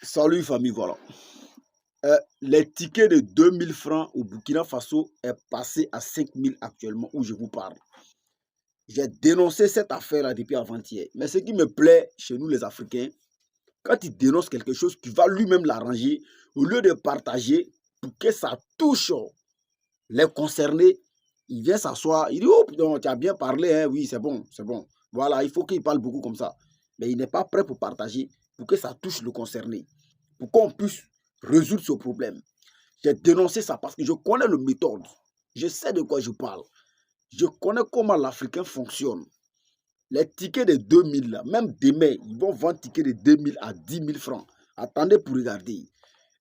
Salut famille, voilà. Les tickets de 2000 francs au Burkina Faso est passé à 5000 actuellement où je vous parle. J'ai dénoncé cette affaire-là depuis avant-hier. Mais ce qui me plaît chez nous les Africains, quand ils dénoncent quelque chose qui va lui-même l'arranger, au lieu de partager pour que ça touche les concernés, il vient s'asseoir, il dit « Oh, tu as bien parlé, hein, oui, c'est bon, c'est bon. » Voilà, il faut qu'il parle beaucoup comme ça. Mais il n'est pas prêt pour partager, pour que ça touche le concerné, pour qu'on puisse résoudre ce problème. J'ai dénoncé ça parce que je connais le méthode. Je sais de quoi je parle. Je connais comment l'Africain fonctionne. Les tickets de 2000, là, même demain, ils vont vendre tickets de 2000 à 10 000 francs. Attendez pour regarder.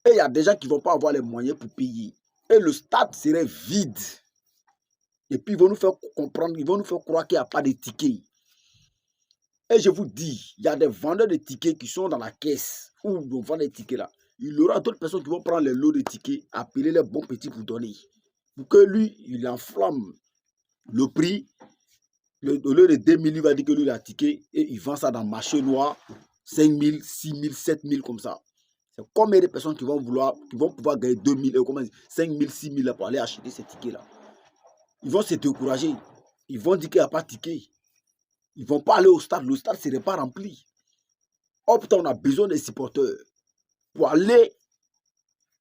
Et il y a des gens qui ne vont pas avoir les moyens pour payer. Et le stade serait vide. Et puis, ils vont nous faire comprendre, ils vont nous faire croire qu'il n'y a pas de tickets. Et je vous dis, il y a des vendeurs de tickets qui sont dans la caisse où on vend des tickets là. Il y aura d'autres personnes qui vont prendre les lots de tickets, appeler les bons petits pour donner. Pour que lui, il enflamme le prix. Au lieu de 2000, il va dire que lui, il a ticket et il vend ça dans le marché noir, 5000, 6000, 7000 comme ça. C'est combien de personnes qui vont pouvoir gagner 2000, 5000, 6000 pour aller acheter ces tickets-là. Ils vont se décourager. Ils vont dire qu'il n'y a pas de ticket. Ils ne vont pas aller au stade. Le stade ne serait pas rempli. Oh putain, on a besoin des supporters pour aller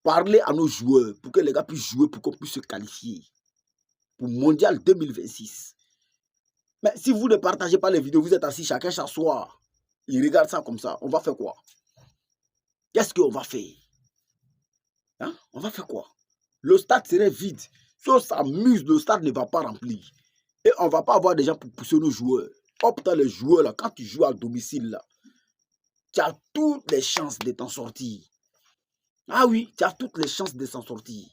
parler à nos joueurs, pour que les gars puissent jouer, pour qu'on puisse se qualifier pour Mondial 2026. Mais si vous ne partagez pas les vidéos, vous êtes assis chacun chaque soir, ils regardent ça comme ça, on va faire quoi? Qu'est-ce qu'on va faire? Hein? On va faire quoi? Le stade serait vide. Si on s'amuse, le stade ne va pas remplir. Et on ne va pas avoir des gens pour pousser nos joueurs. Oh putain, les joueurs, là, quand tu joues à domicile, là, tu as toutes les chances de t'en sortir. Ah oui, tu as toutes les chances de s'en sortir.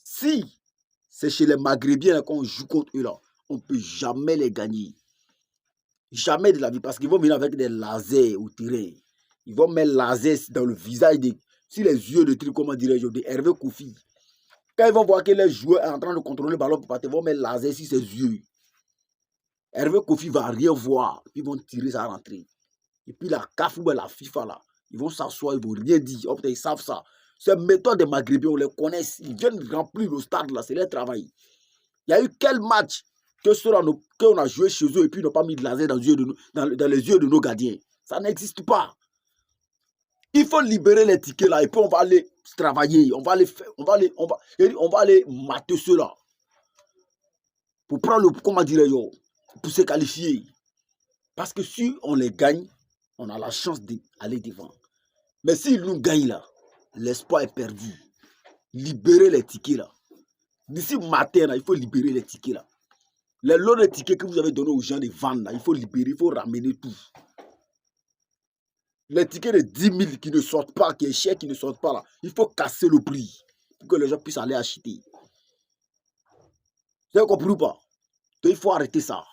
Si c'est chez les Maghrébiens qu'on joue contre eux, là, on ne peut jamais les gagner. Jamais de la vie, parce qu'ils vont venir avec des lasers au terrain. Ils vont mettre laser dans le visage, sur les yeux de trucs, comment dirais-je, de Hervé Kofi. Quand ils vont voir que les joueurs sont en train de contrôler le ballon pour partir, ils vont mettre laser sur ses yeux. Hervé Kofi ne va rien voir, puis ils vont tirer sa rentrée. Et puis la CAF ou la FIFA, là, ils vont s'asseoir, ils ne vont rien dire. Oh, ils savent ça. Ces méthodes des Maghrébiens, on les connaît. Ils viennent remplir le stade, là, c'est leur travail. Il y a eu quel match qu'on a joué chez eux et puis ils n'ont pas mis de laser dans les yeux de nos gardiens? Ça n'existe pas. Il faut libérer les tickets là et puis on va aller travailler. On va aller mater ceux-là. Pour prendre le, comment dirais-je, pour se qualifier. Parce que si on les gagne, on a la chance d'aller devant. Mais s'ils nous gagnent là, l'espoir est perdu. Libérez les tickets là. D'ici matin, là, il faut libérer les tickets là. Les lots de tickets que vous avez donnés aux gens de vendre, là, il faut libérer, il faut ramener tout. Les tickets de 10 000 qui ne sortent pas, qui est cher, qui ne sortent pas là, il faut casser le prix pour que les gens puissent aller acheter. Vous avez compris ou pas? Donc il faut arrêter ça.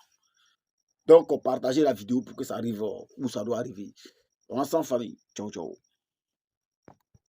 Donc partagez la vidéo pour que ça arrive où ça doit arriver. On est en famille. Ciao, ciao.